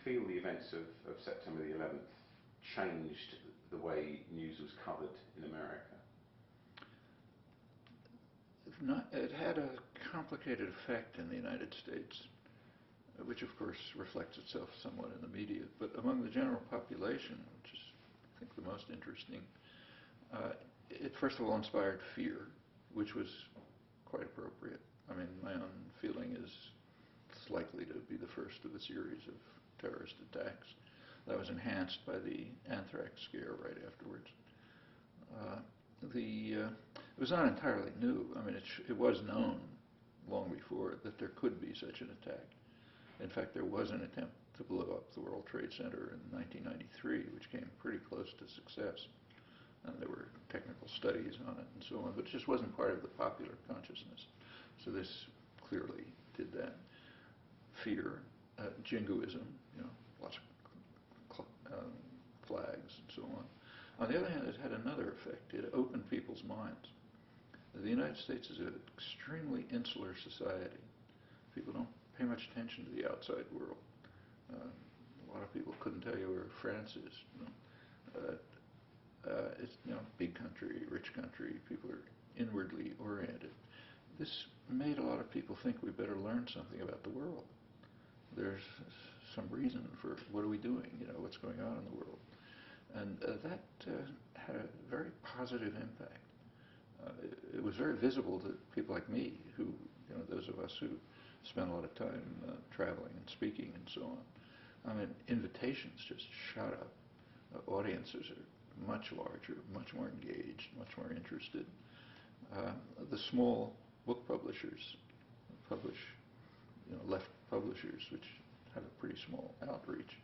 feel the events of September the 11th changed the way news was covered in America? It had a complicated effect in the United States, which of course reflects itself somewhat in the media. But among the general population, which is, I think, the most interesting, it first of all inspired fear, which was quite appropriate. I mean, my own feeling is it's likely to be the first of a series of terrorist attacks. That was enhanced by the anthrax scare right afterwards. It was not entirely new. I mean, it was known long before that there could be such an attack. In fact, there was an attempt to blow up the World Trade Center in 1993, which came pretty close to success. And there were technical studies on it and so on, but it just wasn't part of the popular consciousness. So this clearly did that. Fear, jingoism, lots of flags and so on. On the other hand, it had another effect. It opened people's minds. The United States is an extremely insular society. People don't pay much attention to the outside world. A lot of people couldn't tell you where France is. It's big country, rich country. People are inwardly oriented. This made a lot of people think we better learn something about the world. There's some reason for what are we doing? What's going on in the world? And that had a very positive impact. It was very visible to people like me, who, those of us who spend a lot of time traveling and speaking and so on. I mean, invitations just shot up. Audiences are much larger, much more engaged, much more interested. The small book publishers publish, left publishers, which have a pretty small outreach.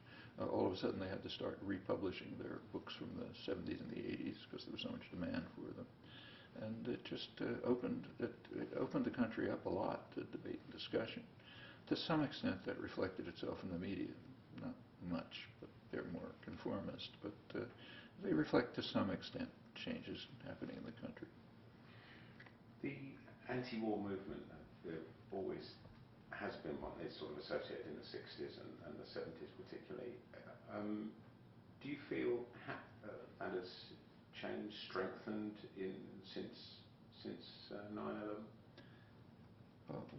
All of a sudden, they had to start republishing their books from the 70s and the 80s because there was so much demand for them. And it just opened the country up a lot to debate and discussion. To some extent, that reflected itself in the media. Not much, but they're more conformist. But they reflect, to some extent, changes happening in the country. The anti-war movement always has been one. It's sort of associated in the 60s and the 70s particularly. Do you feel that has changed, strengthened since 9/11?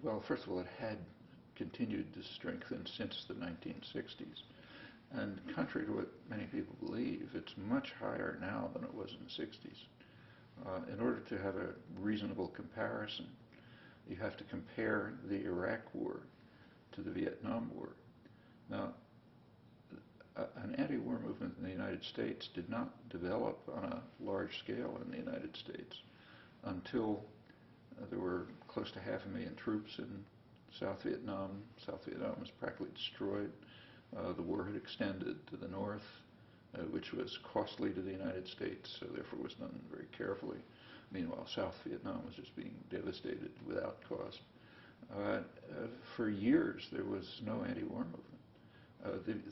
Well, first of all, it had continued to strengthen since the 1960s. And contrary to what many people believe, it's much higher now than it was in the 60s. In order to have a reasonable comparison, you have to compare the Iraq War to the Vietnam War. Now, an anti-war movement in the United States did not develop on a large scale in the United States until there were close to 500,000 troops in South Vietnam. South Vietnam was practically destroyed. The war had extended to the north, which was costly to the United States, so therefore was done very carefully. Meanwhile, South Vietnam was just being devastated without cost. For years, there was no anti-war movement.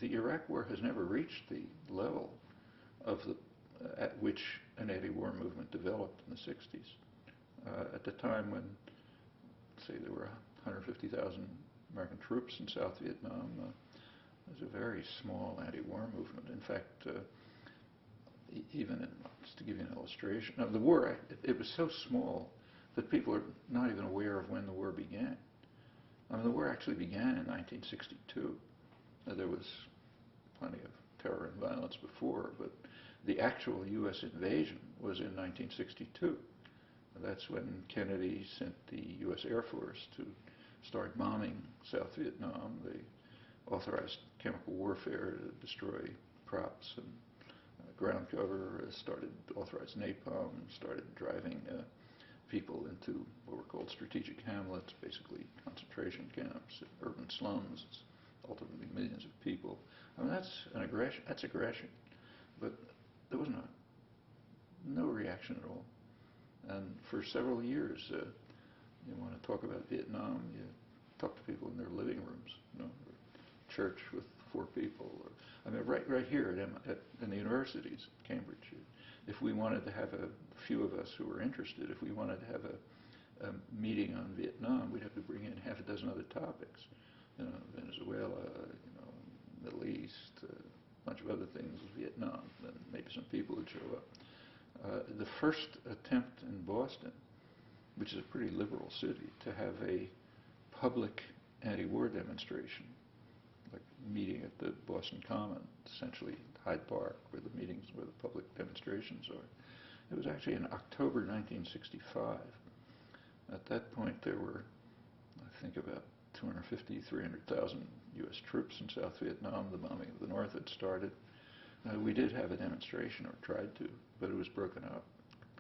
The Iraq War has never reached the level of at which an anti-war movement developed in the 60s. At the time when, say, there were 150,000 American troops in South Vietnam, there was a very small anti-war movement. In fact, just to give you an illustration, the war, it was so small that people are not even aware of when the war began. I mean, the war actually began in 1962. There was plenty of terror and violence before, but the actual U.S. invasion was in 1962. That's when Kennedy sent the U.S. Air Force to start bombing South Vietnam. They authorized chemical warfare to destroy crops and ground cover, authorized napalm, started driving people into what were called strategic hamlets, basically concentration camps, urban slums, ultimately millions of people. I mean, that's aggression. But there was no reaction at all. And for several years, you want to talk about Vietnam, you talk to people in their living rooms, church with 4 people. I mean, right here in the universities, Cambridge. If we wanted to have a few of us who were interested, if we wanted to have a meeting on Vietnam, we'd have to bring in half a dozen other topics. Venezuela, Middle East, a bunch of other things, Vietnam, and maybe some people would show up. The first attempt in Boston, which is a pretty liberal city, to have a public anti-war demonstration, like meeting at the Boston Common, essentially Hyde Park, where the meetings, where the public demonstrations are. It was actually in October 1965. At that point, there were, I think, about 250, 300,000 U.S. troops in South Vietnam. The bombing of the North had started. We did have a demonstration, or tried to, but it was broken up.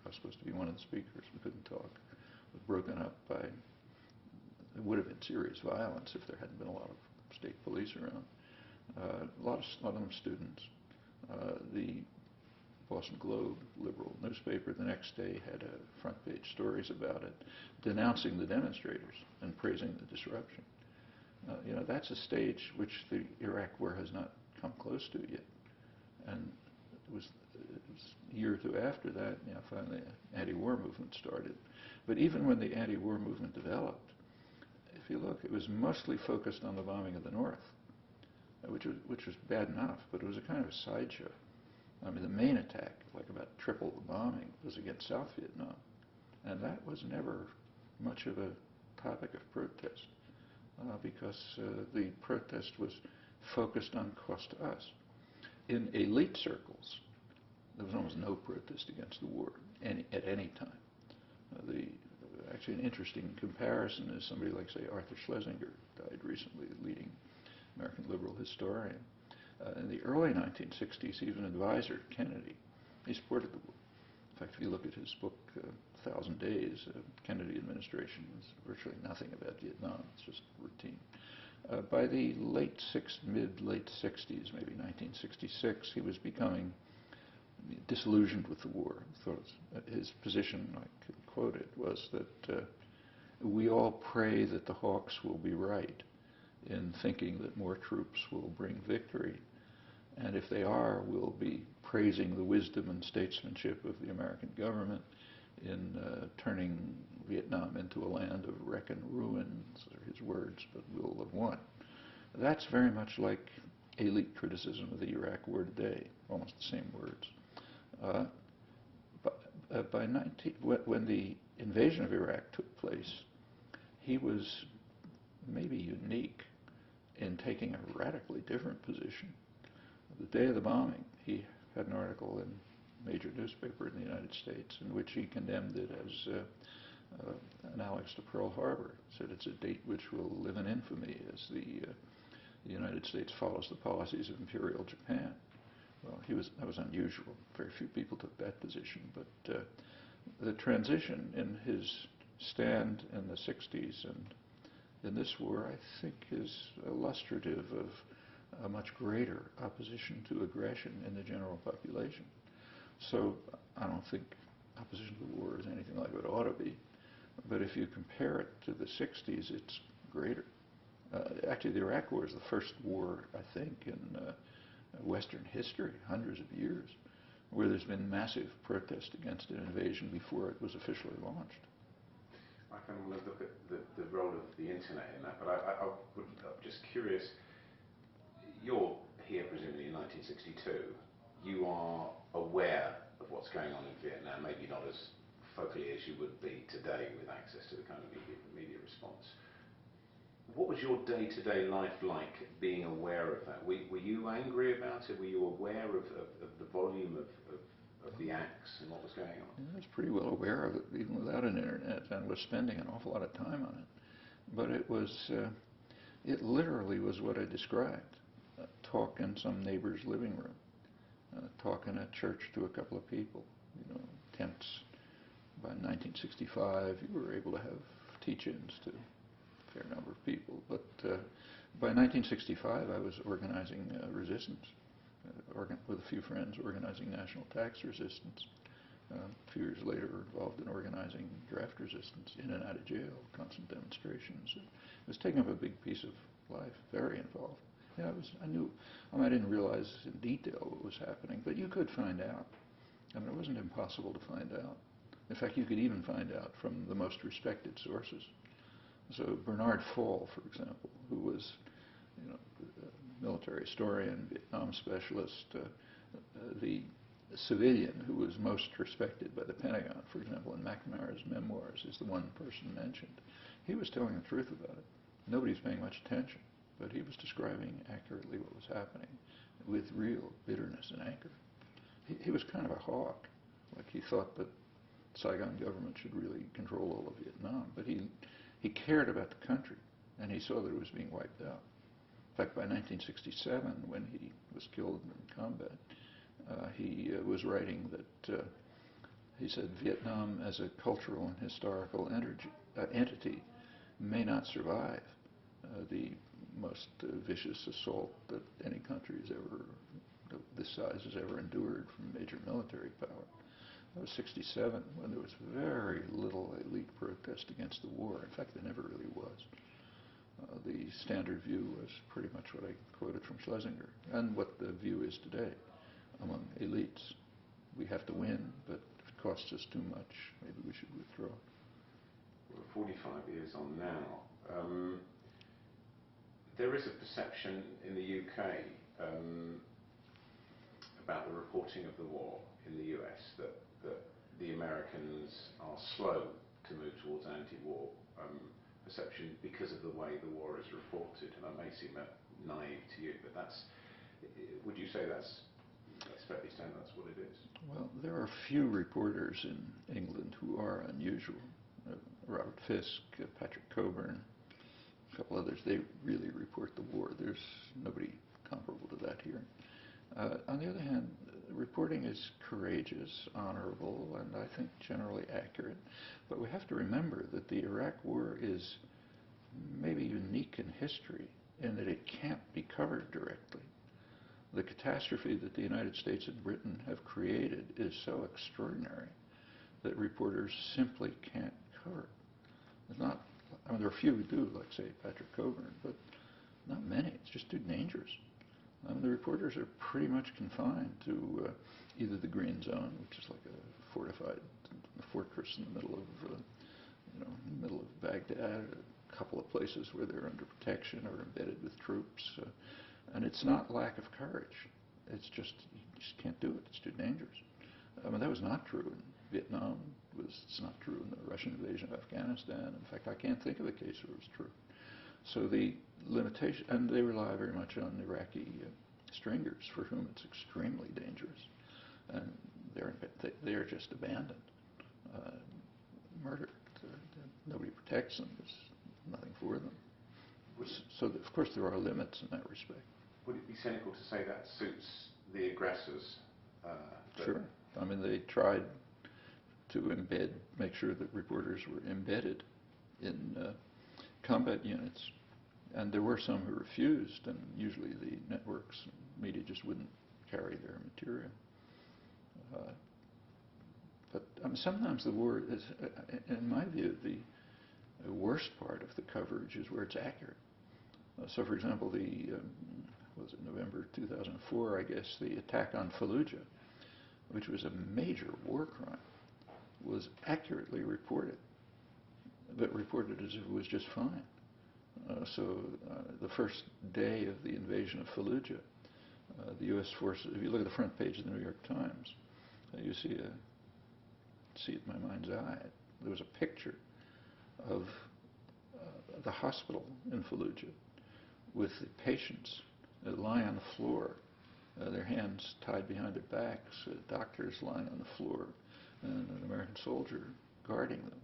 I was supposed to be one of the speakers. We couldn't talk. It was broken up by, it would have been serious violence if there hadn't been a lot of state police around. A lot of them students. The Boston Globe, liberal newspaper, the next day had front page stories about it, denouncing the demonstrators and praising the disruption. That's a stage which the Iraq War has not come close to yet. And it was a year or two after that, finally the anti-war movement started. But even when the anti-war movement developed, if you look, it was mostly focused on the bombing of the North, which was bad enough, but it was a kind of a sideshow. I mean, the main attack, like about triple the bombing, was against South Vietnam. And that was never much of a topic of protest because the protest was focused on cost to us. In elite circles, there was almost no protest against the war at any time. Actually, an interesting comparison is somebody like, say, Arthur Schlesinger, died recently, a leading American liberal historian. In the early 1960s, he was an advisor to Kennedy. He supported the war. In fact, if you look at his book, 1,000 Days, Kennedy administration was virtually nothing about Vietnam. It's just routine. By the mid-late 60s, maybe 1966, he was becoming disillusioned with the war. His position, I can quote it, was that we all pray that the Hawks will be right in thinking that more troops will bring victory. And if they are, we'll be praising the wisdom and statesmanship of the American government in turning Vietnam into a land of wreck and ruins, are his words, but we'll have won. That's very much like elite criticism of the Iraq War today, almost the same words. When the invasion of Iraq took place, he was maybe unique in taking a radically different position. The day of the bombing, he had an article in a major newspaper in the United States in which he condemned it as analogous to Pearl Harbor. Said it's a date which will live in infamy as the United States follows the policies of Imperial Japan. Well, that was unusual. Very few people took that position, but the transition in his stand in the 60s and in this war, I think, is illustrative of a much greater opposition to aggression in the general population. So I don't think opposition to the war is anything like what it ought to be. But if you compare it to the 60s, it's greater. Actually, the Iraq War is the first war, I think, in Western history, hundreds of years, where there's been massive protest against an invasion before it was officially launched. I can look at the role of the internet in that, but I'm just curious. You're here presumably in 1962. You are aware of what's going on in Vietnam, maybe not as focally as you would be today with access to the kind of media response. What was your day-to-day life like being aware of that? Were you angry about it? Were you aware of the volume of the acts and what was going on? I was pretty well aware of it, even without an internet, and was spending an awful lot of time on it. But it literally was what I described. Talk in some neighbor's living room, talk in a church to a couple of people, tents. By 1965, you were able to have teach-ins to a fair number of people. But by 1965, I was organizing resistance, with a few friends, organizing national tax resistance. A few years later, involved in organizing draft resistance, in and out of jail, constant demonstrations. It was taking up a big piece of life, very involved. Yeah, I didn't realize in detail what was happening, but you could find out. I mean, it wasn't impossible to find out. In fact, you could even find out from the most respected sources. So Bernard Fall, for example, who was military historian, Vietnam specialist, the civilian who was most respected by the Pentagon, for example, in McNamara's memoirs, is the one person mentioned. He was telling the truth about it. Nobody's paying much attention, but he was describing accurately what was happening with real bitterness and anger. He was kind of a hawk. Like, he thought that Saigon government should really control all of Vietnam, but he cared about the country, and he saw that it was being wiped out. In fact, by 1967, when he was killed in combat, he was writing that he said Vietnam as a cultural and historical entity may not survive the most vicious assault that any country has ever, this size has ever endured from major military power. That was 67, when there was very little elite protest against the war. In fact, there never really was. The standard view was pretty much what I quoted from Schlesinger, and what the view is today among elites. We have to win, but if it costs us too much, maybe we should withdraw. We're 45 years on now. There is a perception in the UK about the reporting of the war in the US that the Americans are slow to move towards anti-war perception because of the way the war is reported. And that may seem naive to you, but would you say that's fairly standard, that's what it is? Well, there are few reporters in England who are unusual. Robert Fisk, Patrick Coburn, a couple others, they really report the war. There's nobody comparable to that here. On the other hand, reporting is courageous, honorable, and I think generally accurate. But we have to remember that the Iraq War is maybe unique in history in that it can't be covered directly. The catastrophe that the United States and Britain have created is so extraordinary that reporters simply can't cover it. It's not, I mean, there are a few who do, like, say, Patrick Coburn, but not many. It's just too dangerous. I mean, the reporters are pretty much confined to either the Green Zone, which is like a fortified fortress in the middle of Baghdad, a couple of places where they're under protection or embedded with troops, and it's not lack of courage. It's just you just can't do it. It's too dangerous. I mean, that was not true in Vietnam. It's not true in the Russian invasion of Afghanistan. In fact, I can't think of a case where it was true. So the limitation, and they rely very much on Iraqi stringers, for whom it's extremely dangerous, and they're just abandoned, murdered. Nobody protects them. There's nothing for them. So of course there are limits in that respect. Would it be cynical to say that suits the aggressors? Sure. I mean, they tried to make sure that reporters were embedded in combat units, and there were some who refused, and usually the networks and media just wouldn't carry their material. But sometimes the war is, in my view, the worst part of the coverage is where it's accurate. So, for example, was it November 2004, I guess, the attack on Fallujah, which was a major war crime, was accurately reported, but reported as if it was just fine. So the first day of the invasion of Fallujah, the U.S. forces, if you look at the front page of the New York Times, you see it in my mind's eye. There was a picture of the hospital in Fallujah with the patients lying on the floor, their hands tied behind their backs, doctors lying on the floor, and an American soldier guarding them.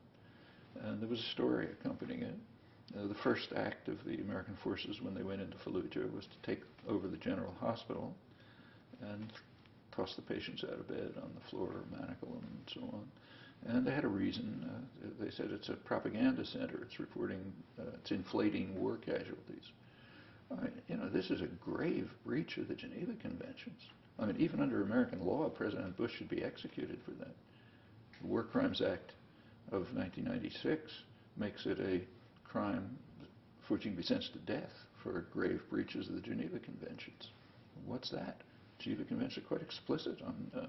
And there was a story accompanying it. The first act of the American forces when they went into Fallujah was to take over the general hospital and toss the patients out of bed on the floor, manacle them, and so on. And they had a reason. They said it's a propaganda center. It's reporting, it's inflating war casualties. This is a grave breach of the Geneva Conventions. I mean, even under American law, President Bush should be executed for that. The War Crimes Act of 1996 makes it a crime for which you can be sentenced to death for grave breaches of the Geneva Conventions. What's that? Geneva Conventions are quite explicit on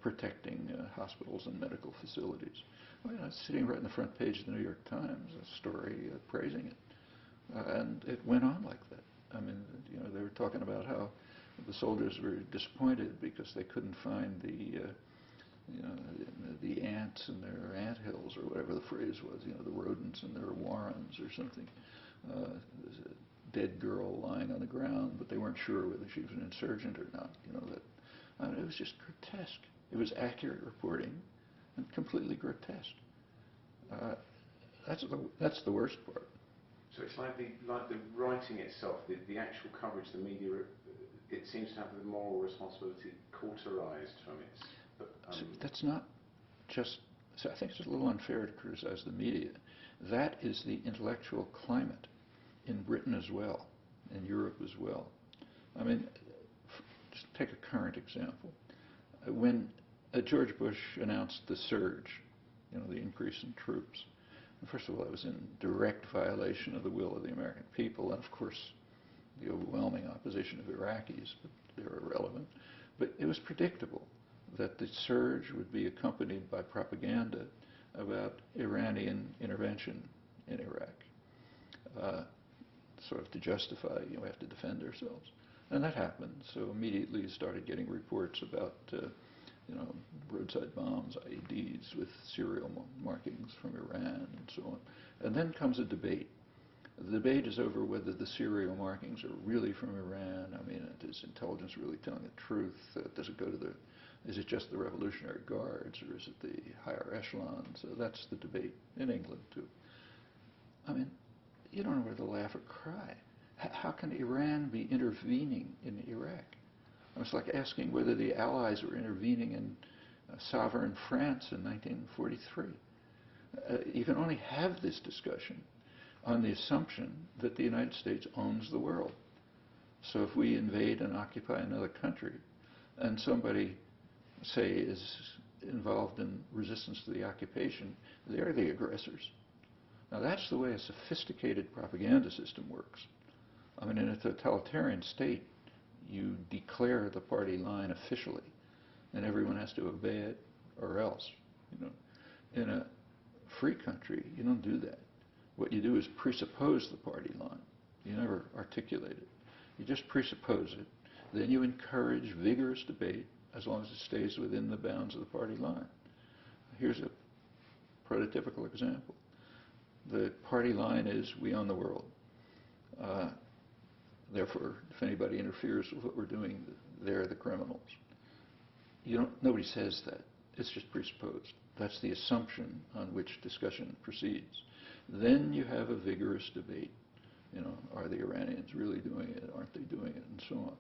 protecting hospitals and medical facilities. Well, it's sitting right in the front page of the New York Times, a story praising it. And it went on like that. I mean, they were talking about how the soldiers were disappointed because they couldn't find the ants in their ant hills, or whatever the phrase was, the rodents in their warrens or something. There's a dead girl lying on the ground, but they weren't sure whether she was an insurgent or not. It was just grotesque. It was accurate reporting and completely grotesque. That's the worst part. So it's like the writing itself, the actual coverage, the media, it seems to have the moral responsibility cauterized from its... So that's not just... So I think it's a little unfair to criticize the media. That is the intellectual climate in Britain as well, in Europe as well. I mean, just take a current example. When George Bush announced the surge, the increase in troops, first of all, it was in direct violation of the will of the American people, and of course, the overwhelming opposition of Iraqis, but they're irrelevant. But it was predictable that the surge would be accompanied by propaganda about Iranian intervention in Iraq, sort of to justify, we have to defend ourselves. And that happened. So immediately you started getting reports about, roadside bombs, IEDs with serial markings from Iran and so on. And then comes a debate. The debate is over whether the serial markings are really from Iran. I mean, is intelligence really telling the truth? Does it go to is it just the Revolutionary Guards, or is it the higher echelons? So that's the debate in England, too. I mean, you don't know whether to laugh or cry. How can Iran be intervening in Iraq? It's like asking whether the Allies were intervening in sovereign France in 1943. You can only have this discussion on the assumption that the United States owns the world. So if we invade and occupy another country, and somebody, say, is involved in resistance to the occupation, they're the aggressors. Now that's the way a sophisticated propaganda system works. I mean, in a totalitarian state, you declare the party line officially, and everyone has to obey it, or else. In a free country, you don't do that. What you do is presuppose the party line. You never articulate it. You just presuppose it. Then you encourage vigorous debate as long as it stays within the bounds of the party line. Here's a prototypical example. The party line is, we own the world. Therefore, if anybody interferes with what we're doing, they're the criminals. Nobody says that. It's just presupposed. That's the assumption on which discussion proceeds. Then you have a vigorous debate. Are the Iranians really doing it? Aren't they doing it? And so on.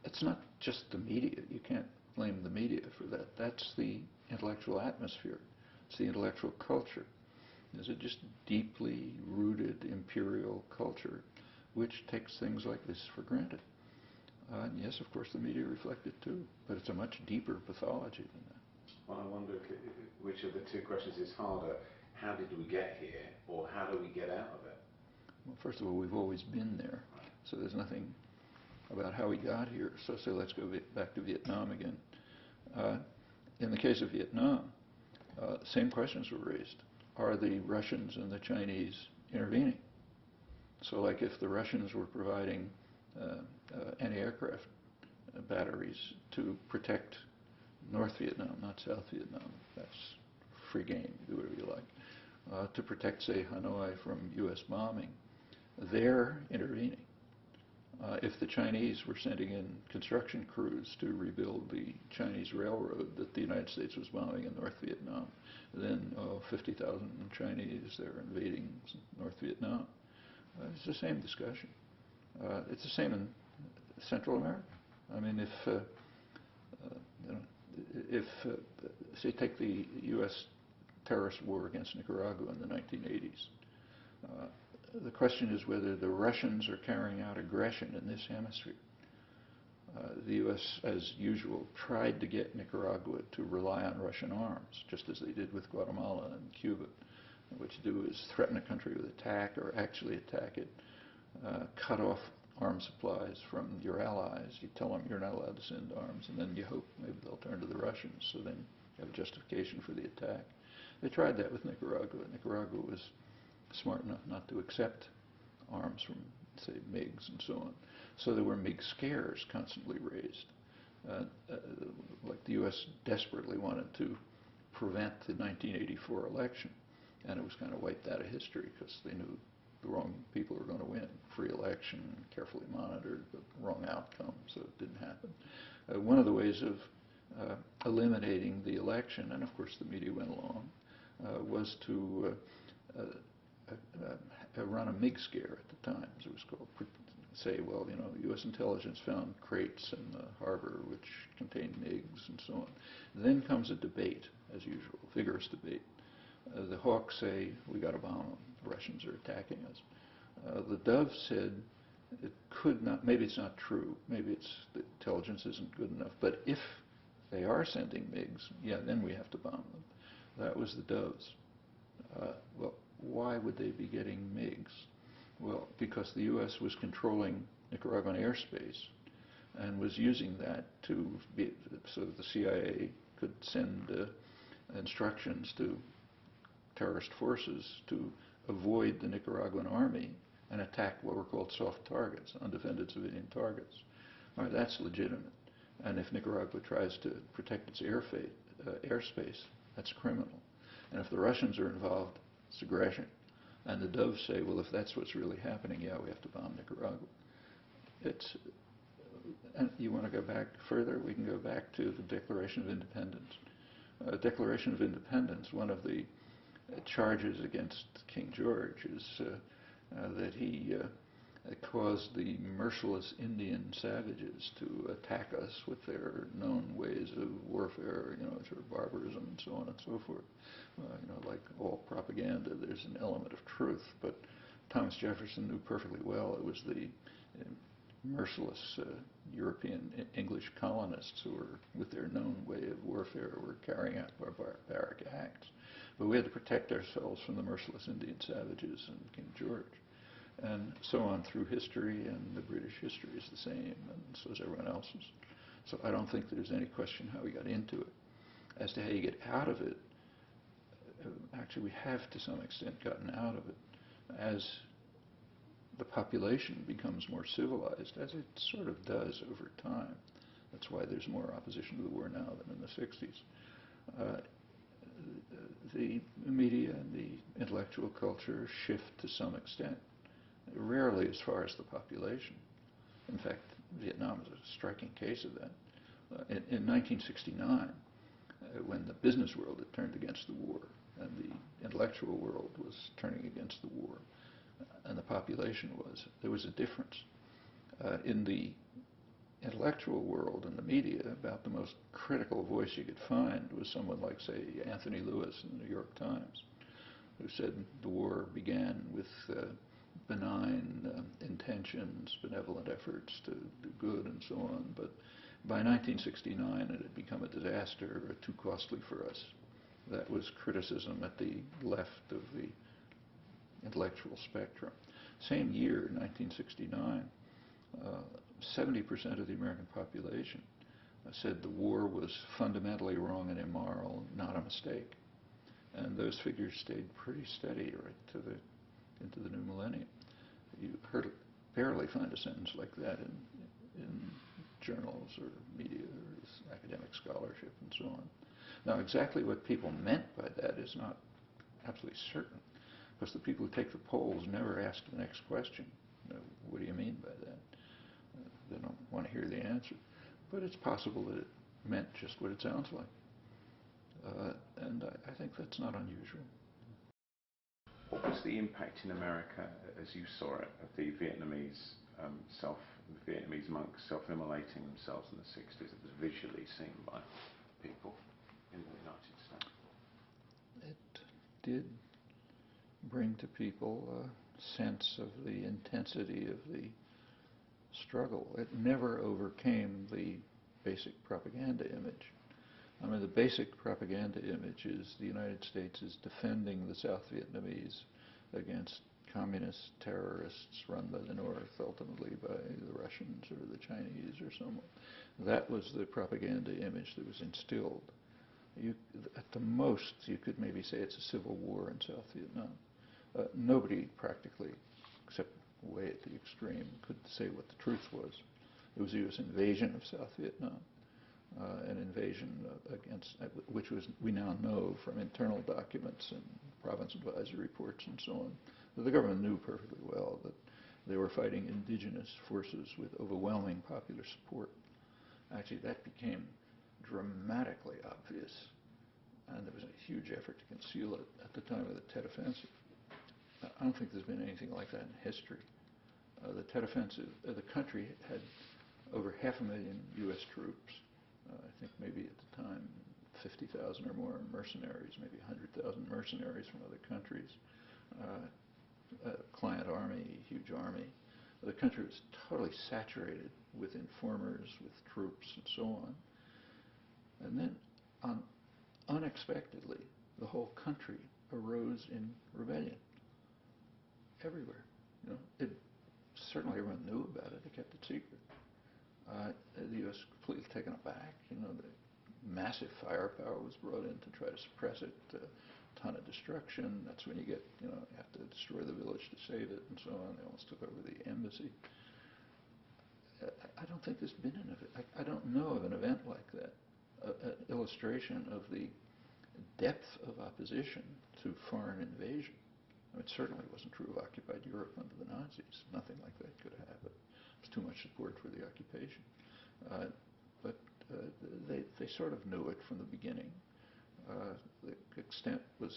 It's not just the media. You can't blame the media for that. That's the intellectual atmosphere. It's the intellectual culture. There's a just deeply rooted imperial culture which takes things like this for granted. And yes, of course, the media reflect it too, but it's a much deeper pathology than that. Well, I wonder which of the two questions is harder. How did we get here, or how do we get out of it? Well, first of all, we've always been there, so there's nothing about how we got here. So say let's go back to Vietnam again. In the case of Vietnam, same questions were raised. Are the Russians and the Chinese intervening? So like if the Russians were providing anti-aircraft batteries to protect North Vietnam, not South Vietnam, that's free game, do whatever you like, to protect, say, Hanoi from U.S. bombing, they're intervening. If the Chinese were sending in construction crews to rebuild the Chinese railroad that the United States was bombing in North Vietnam, then 50,000 Chinese, they're invading North Vietnam. It's the same discussion. It's the same in Central America. I mean, if say, take the U.S. terrorist war against Nicaragua in the 1980s, the question is whether the Russians are carrying out aggression in this hemisphere. The U.S., as usual, tried to get Nicaragua to rely on Russian arms, just as they did with Guatemala and Cuba. What you do is threaten a country with attack or actually attack it, cut off arms supplies from your allies. You tell them you're not allowed to send arms, and then you hope maybe they'll turn to the Russians, so then you have a justification for the attack. They tried that with Nicaragua. Nicaragua was smart enough not to accept arms from, say, MiGs and so on. So there were MiG scares constantly raised. Like the U.S. desperately wanted to prevent the 1984 election, and it was kind of wiped out of history because they knew the wrong people were going to win. Free election, carefully monitored, but wrong outcome, so it didn't happen. One of the ways of eliminating the election, and of course the media went along, was to run a MiG scare at the time, as it was called. Say, well, you know, the U.S. intelligence found crates in the harbor which contained MiGs and so on. Then comes a debate, as usual, vigorous debate. The Hawks say, we got to bomb them. The Russians are attacking us. The Dove said, it could not, maybe it's not true, maybe it's the intelligence isn't good enough, but if they are sending MiGs, yeah, then we have to bomb them. That was the Doves. Well, why would they be getting MiGs? Well, because the U.S. was controlling Nicaraguan airspace and was using that to be, so that the CIA could send instructions to terrorist forces to avoid the Nicaraguan army and attack what were called soft targets, undefended civilian targets. All right, that's legitimate. And if Nicaragua tries to protect its airspace, that's criminal. And if the Russians are involved, it's aggression. And the Doves say, well, if that's what's really happening, yeah, we have to bomb Nicaragua. And you want to go back further? We can go back to the Declaration of Independence. Declaration of Independence, one of the charges against King George is that he caused the merciless Indian savages to attack us with their known ways of warfare, you know, sort of barbarism and so on and so forth. You know, like all propaganda, there's an element of truth, but Thomas Jefferson knew perfectly well it was the merciless European English colonists who were, with their known way of warfare, were carrying out barbaric acts. But we had to protect ourselves from the merciless Indian savages and King George. And so on through history, and the British history is the same, and so is everyone else's. So I don't think there's any question how we got into it. As to how you get out of it, actually we have to some extent gotten out of it as the population becomes more civilized, as it sort of does over time. That's why there's more opposition to the war now than in the 60s. The media and the intellectual culture shift to some extent, rarely as far as the population. In fact, Vietnam is a striking case of that. In 1969, when the business world had turned against the war, and the intellectual world was turning against the war, and the population was, there was a difference. In the intellectual world and the media, about the most critical voice you could find was someone like, say, Anthony Lewis in the New York Times, who said the war began with benign intentions, benevolent efforts to do good and so on, but by 1969 it had become a disaster, too costly for us. That was criticism at the left of the intellectual spectrum. Same year, 1969, 70% of the American population said the war was fundamentally wrong and immoral, not a mistake. And those figures stayed pretty steady right into the new millennium. You barely find a sentence like that in journals or media or academic scholarship and so on. Now, exactly what people meant by that is not absolutely certain, because the people who take the polls never ask the next question. What do you mean by that? They don't want to hear the answer. But it's possible that it meant just what it sounds like. And I think that's not unusual. What was the impact in America, as you saw it, of the Vietnamese monks self-immolating themselves in the 60s? It was visually seen by people in the United States. It did bring to people a sense of the intensity of the struggle. It never overcame the basic propaganda image. I mean, the basic propaganda image is the United States is defending the South Vietnamese against communist terrorists run by the North, ultimately by the Russians or the Chinese or someone. That was the propaganda image that was instilled. At the most, you could maybe say it's a civil war in South Vietnam. Nobody practically, except extreme could say what the truth was. It was the U.S. invasion of South Vietnam, an invasion against, which was, we now know from internal documents and province advisory reports and so on, that the government knew perfectly well that they were fighting indigenous forces with overwhelming popular support. Actually, that became dramatically obvious, and there was a huge effort to conceal it at the time of the Tet Offensive. I don't think there's been anything like that in history. The Tet Offensive, the country had over 500,000 U.S. troops. I think maybe at the time 50,000 or more mercenaries, maybe 100,000 mercenaries from other countries. Client army, huge army. The country was totally saturated with informers, with troops, and so on. And then, unexpectedly, the whole country arose in rebellion. Everywhere. You know, certainly everyone knew about it. They kept it secret. The U.S. completely taken aback. You know, the massive firepower was brought in to try to suppress it. Ton of destruction. That's when you get, you know, you have to destroy the village to save it, and so on. They almost took over the embassy. I don't think there's been an event. I don't know of an event like that. An illustration of the depth of opposition to foreign invasion. I mean, it certainly wasn't true of occupied Europe under the Nazis. Nothing like that could have happened. There's too much support for the occupation. But they sort of knew it from the beginning. The extent was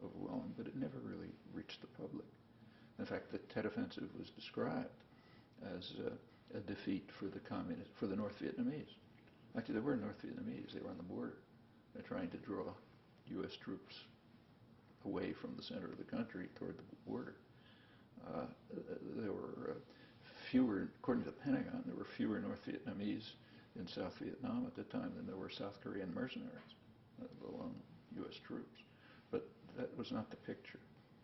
overwhelming, but it never really reached the public. In fact, the Tet Offensive was described as a defeat for the North Vietnamese. Actually, there were North Vietnamese. They were on the border. They're trying to draw U.S. troops away from the center of the country toward the border. There were fewer, according to the Pentagon, there were fewer North Vietnamese in South Vietnam at the time than there were South Korean mercenaries, let alone U.S. troops. But that was not the picture.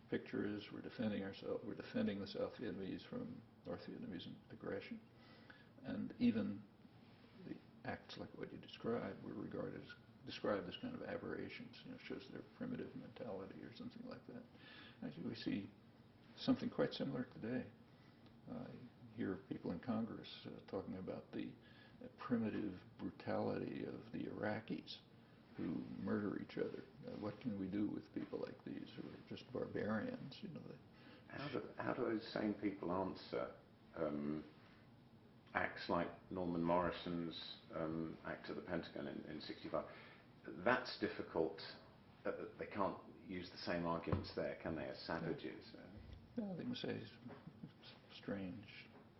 The picture is we're defending ourselves, we're defending the South Vietnamese from North Vietnamese aggression. And even the acts like what you described were described as kind of aberrations, you know, shows their primitive mentality or something like that. Actually, we see something quite similar today. I hear people in Congress talking about the primitive brutality of the Iraqis who murder each other. What can we do with people like these who are just barbarians? You know, how do those same people answer acts like Norman Morrison's act at the Pentagon in '65? That's difficult. They can't use the same arguments there, can they, as savages? No, they can say strange,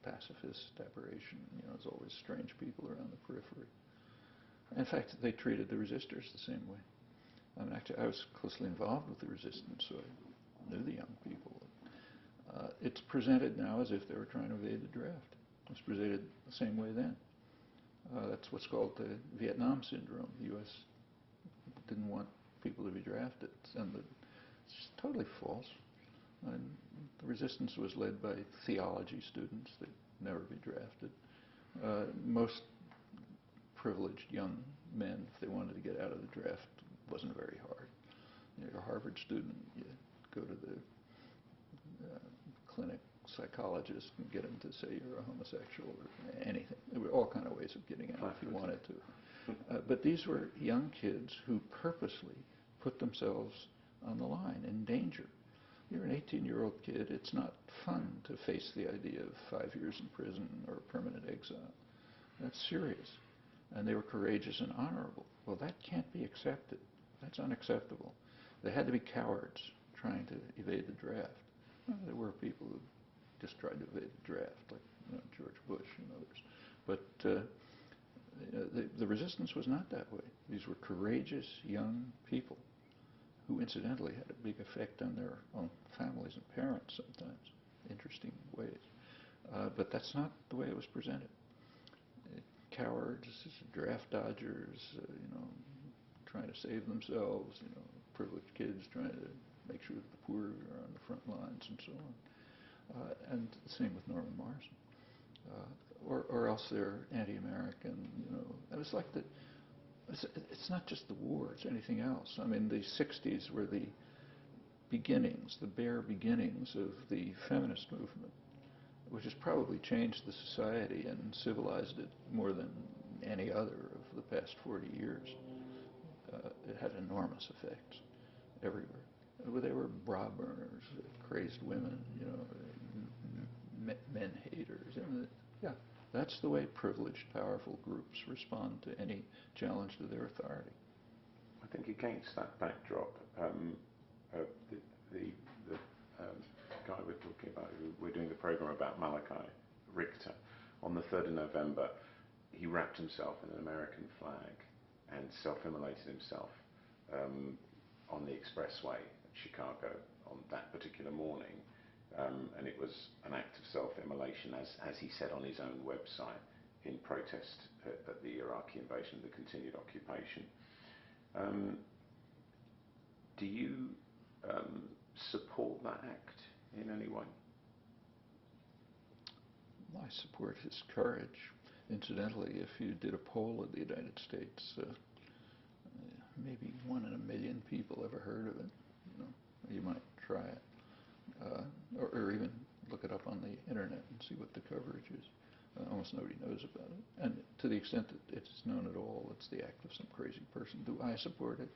pacifist aberration. You know, there's always strange people around the periphery. In fact, they treated the resistors the same way. I mean, actually, I was closely involved with the resistance, so I knew the young people. It's presented now as if they were trying to evade the draft. It was presented the same way then. That's what's called the Vietnam syndrome. The U.S. didn't want people to be drafted, and it's totally false. And the resistance was led by theology students. They'd never be drafted. Most privileged young men, if they wanted to get out of the draft, wasn't very hard. You know, you're a Harvard student, you go to the clinic psychologist and get him to say you're a homosexual or anything. There were all kind of ways of getting out if you wanted to. But these were young kids who purposely put themselves on the line, in danger. You're an 18-year-old kid. It's not fun to face the idea of 5 years in prison or permanent exile. That's serious. And they were courageous and honorable. Well, that can't be accepted. That's unacceptable. They had to be cowards trying to evade the draft. Well, there were people who just tried to evade the draft, like George Bush and others. But the resistance was not that way. These were courageous young people who incidentally had a big effect on their own families and parents sometimes, interesting ways. But that's not the way it was presented. Cowards, draft dodgers, trying to save themselves, privileged kids trying to make sure that the poor are on the front lines and so on. And the same with Norman Morrison. Or else they're anti-American, And it's like it's not just the war, it's anything else. I mean, the 60s were the beginnings, the bare beginnings of the feminist movement. which has probably changed the society and civilized it more than any other of the past 40 years. It had enormous effects everywhere. They were bra burners, crazed women, men haters. And yeah, that's the way privileged, powerful groups respond to any challenge to their authority. I think against that backdrop, the guy we're talking about, who we're doing the program about, Malachi Richter, on the 3rd of November, he wrapped himself in an American flag and self-immolated himself on the expressway at Chicago on that particular morning. And it was an act of self-immolation, as he said on his own website, in protest at the Iraqi invasion, the continued occupation. Do you support that act in any way? I support his courage. Incidentally, if you did a poll in the United States, maybe 1 in a million people ever heard of it. You might try it, or even look it up on the internet and see what the coverage is. Almost nobody knows about it. And to the extent that it's known at all, it's the act of some crazy person. Do I support it?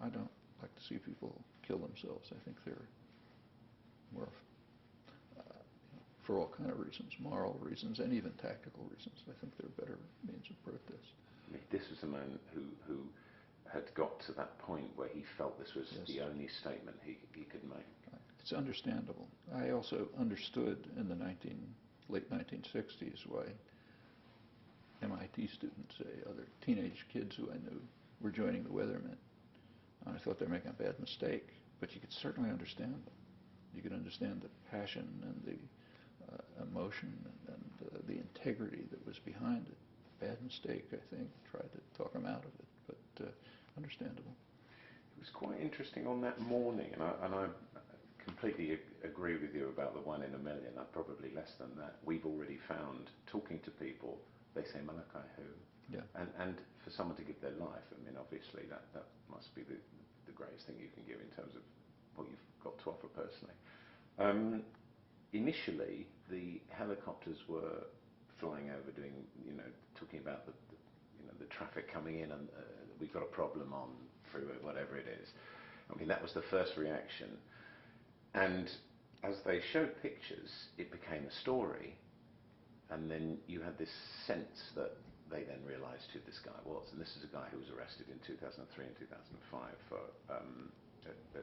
I don't like to see people kill themselves. I think they're more for all kind of reasons, moral reasons, and even tactical reasons. I think there are better means of protest. I mean, this was a man who had got to that point where he felt this was the only statement he could make. It's understandable. I also understood in the late 1960s why MIT students, say, other teenage kids who I knew, were joining the Weathermen. And I thought they were making a bad mistake, but you could certainly understand them. You could understand the passion and the emotion and the integrity that was behind it. Bad mistake, I think. Tried to talk them out of it, but understandable. It was quite interesting on that morning, and I completely agree with you about the 1 in a million. Probably less than that. We've already found, talking to people, they say, Malachi who? Yeah. And for someone to give their life, I mean, obviously that must be the greatest thing you can give in terms of what you've got to offer personally. Initially, the helicopters were flying over, talking about the traffic coming in, and we've got a problem on freeway, whatever it is. I mean, that was the first reaction. And as they showed pictures, it became a story. And then you had this sense that they then realized who this guy was. And this is a guy who was arrested in 2003 and 2005 for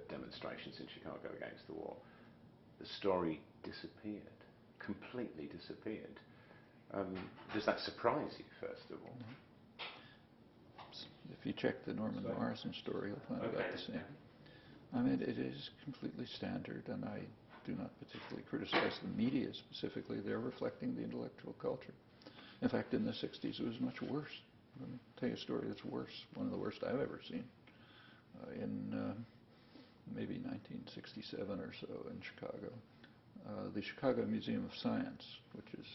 demonstrations in Chicago against the war. The story disappeared, completely disappeared. Does that surprise you, first of all? If you check the Norman Morrison story, you'll find about the same. I mean, it is completely standard, and I do not particularly criticize the media specifically. They're reflecting the intellectual culture. In fact, in the 60s, it was much worse. Let me tell you a story that's worse, one of the worst I've ever seen. In maybe 1967 or so in Chicago, the Chicago Museum of Science, which is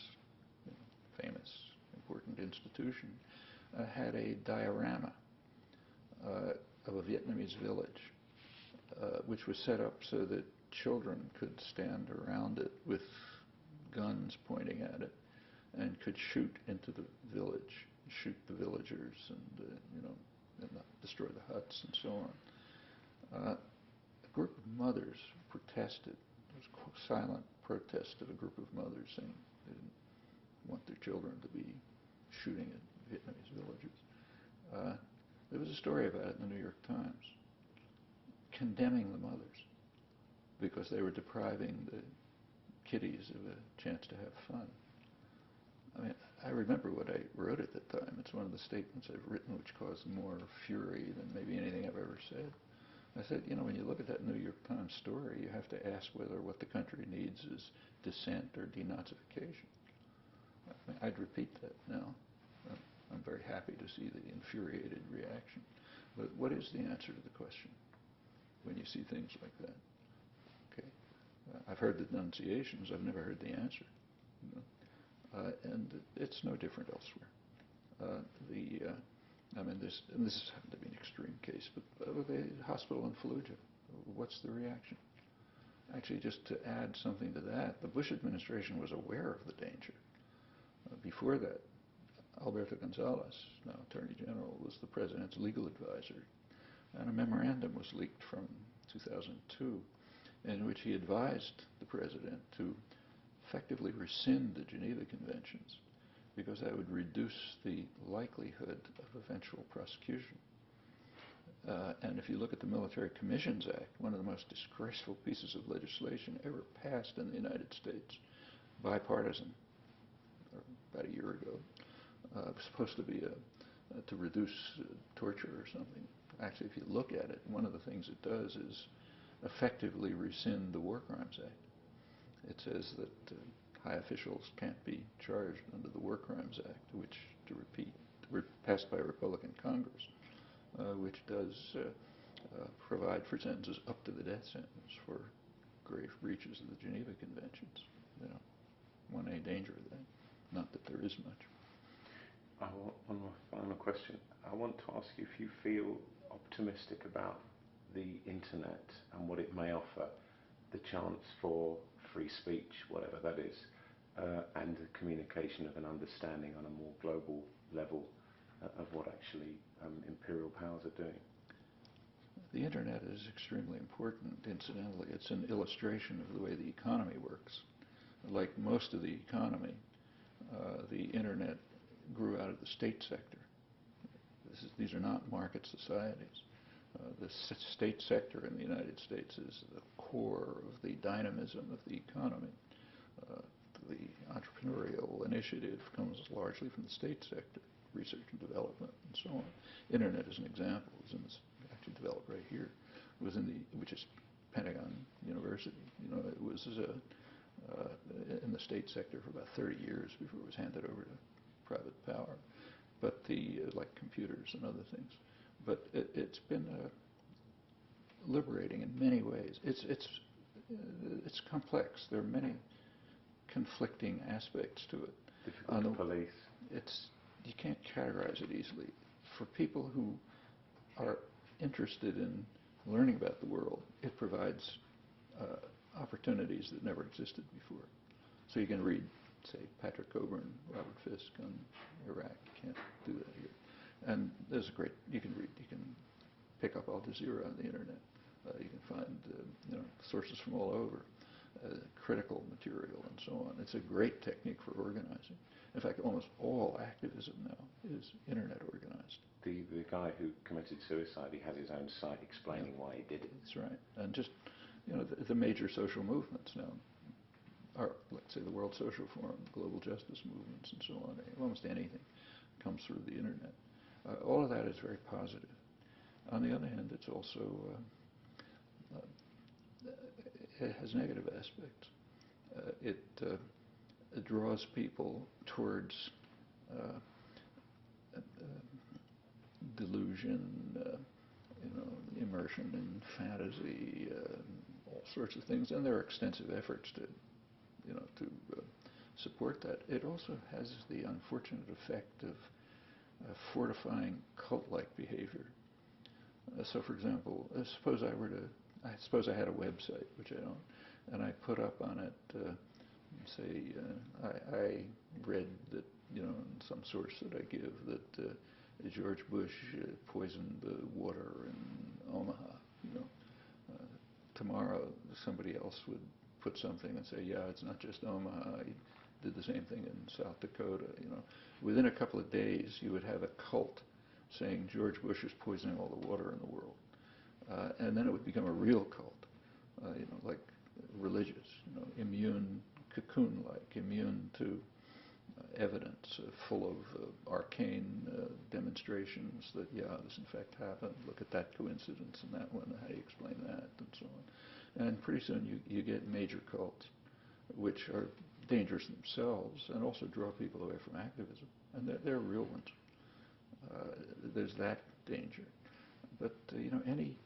a famous, important institution, had a diorama of a Vietnamese village, which was set up so that children could stand around it with guns pointing at it and could shoot into the village, shoot the villagers, and and destroy the huts and so on. A group of mothers protested. There was a silent protest of a group of mothers saying they didn't want their children to be shooting at Vietnamese villagers. There was a story about it in the New York Times, condemning the mothers because they were depriving the kiddies of a chance to have fun. I mean, I remember what I wrote at the time. It's one of the statements I've written which caused more fury than maybe anything I've ever said. I said, when you look at that New York Times story, you have to ask whether what the country needs is dissent or denazification. I mean, I'd repeat that now. I'm very happy to see the infuriated reaction. But what is the answer to the question when you see things like that? Okay, I've heard the denunciations. I've never heard the answer. And it's no different elsewhere. This happened to be an extreme case, but with a hospital in Fallujah, what's the reaction? Actually, just to add something to that, the Bush administration was aware of the danger. Before that, Alberto Gonzales, now Attorney General, was the president's legal advisor. And a memorandum was leaked from 2002 in which he advised the president to effectively rescind the Geneva Conventions because that would reduce the likelihood of eventual prosecution. And if you look at the Military Commissions Act, one of the most disgraceful pieces of legislation ever passed in the United States, bipartisan, about a year ago, was supposed to be to reduce torture or something. Actually, if you look at it, one of the things it does is effectively rescind the War Crimes Act. It says that high officials can't be charged under the War Crimes Act, which, to repeat, passed by a Republican Congress, which does provide for sentences up to the death sentence for grave breaches of the Geneva Conventions. You know, one A danger of that. Not that there is much. One more final question. I want to ask you if you feel optimistic about the internet and what it may offer, the chance for free speech, whatever that is, and the communication of an understanding on a more global level of what actually imperial powers are doing. The internet is extremely important. Incidentally, it's an illustration of the way the economy works. Like most of the economy, the internet grew out of the state sector. These are not market societies. The state sector in the United States is the core of the dynamism of the economy. The entrepreneurial initiative comes largely from the state sector, research and development, and so on. Internet is an example. It's actually developed right here, which is Pentagon University. You know, it was in the state sector for about 30 years before it was handed over to private power. But like computers and other things. But it's been liberating in many ways. It's complex. There are many conflicting aspects to it. Difficult to police. You can't categorize it easily. For people who are interested in learning about the world, it provides opportunities that never existed before. So you can read, say, Patrick Coburn, Robert Fisk on Iraq. You can't do that here. And there's you can pick up Al Jazeera on the internet. You can find sources from all over, critical material and so on. It's a great technique for organizing. In fact, almost all activism now is internet organized. The guy who committed suicide, he has his own site explaining why he did it. That's right. And just, the major social movements now are, let's say, the World Social Forum, global justice movements and so on. Almost anything comes through the internet. All of that is very positive. On the other hand, it's also, it has negative aspects. It draws people towards delusion, immersion in fantasy, all sorts of things, and there are extensive efforts to support that. It also has the unfortunate effect of fortifying cult-like behavior. So, for example, suppose I had a website, which I don't, and I put up on it, say, I read that, in some source that I give, that George Bush poisoned the water in Omaha. Tomorrow somebody else would put something and say, yeah, it's not just Omaha. He did the same thing in South Dakota. Within a couple of days, you would have a cult saying George Bush is poisoning all the water in the world, and then it would become a real cult, like religious, immune, cocoon-like, immune to evidence, full of arcane demonstrations that, yeah, this in fact happened. Look at that coincidence and that one. How do you explain that, and so on. And pretty soon you get major cults, which are dangerous themselves and also draw people away from activism. And they're real ones. There's that danger. But, any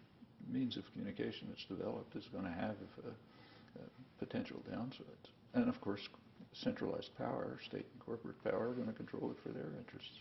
means of communication that's developed is going to have potential downsides. And, of course, centralized power, state and corporate power, are going to control it for their interests.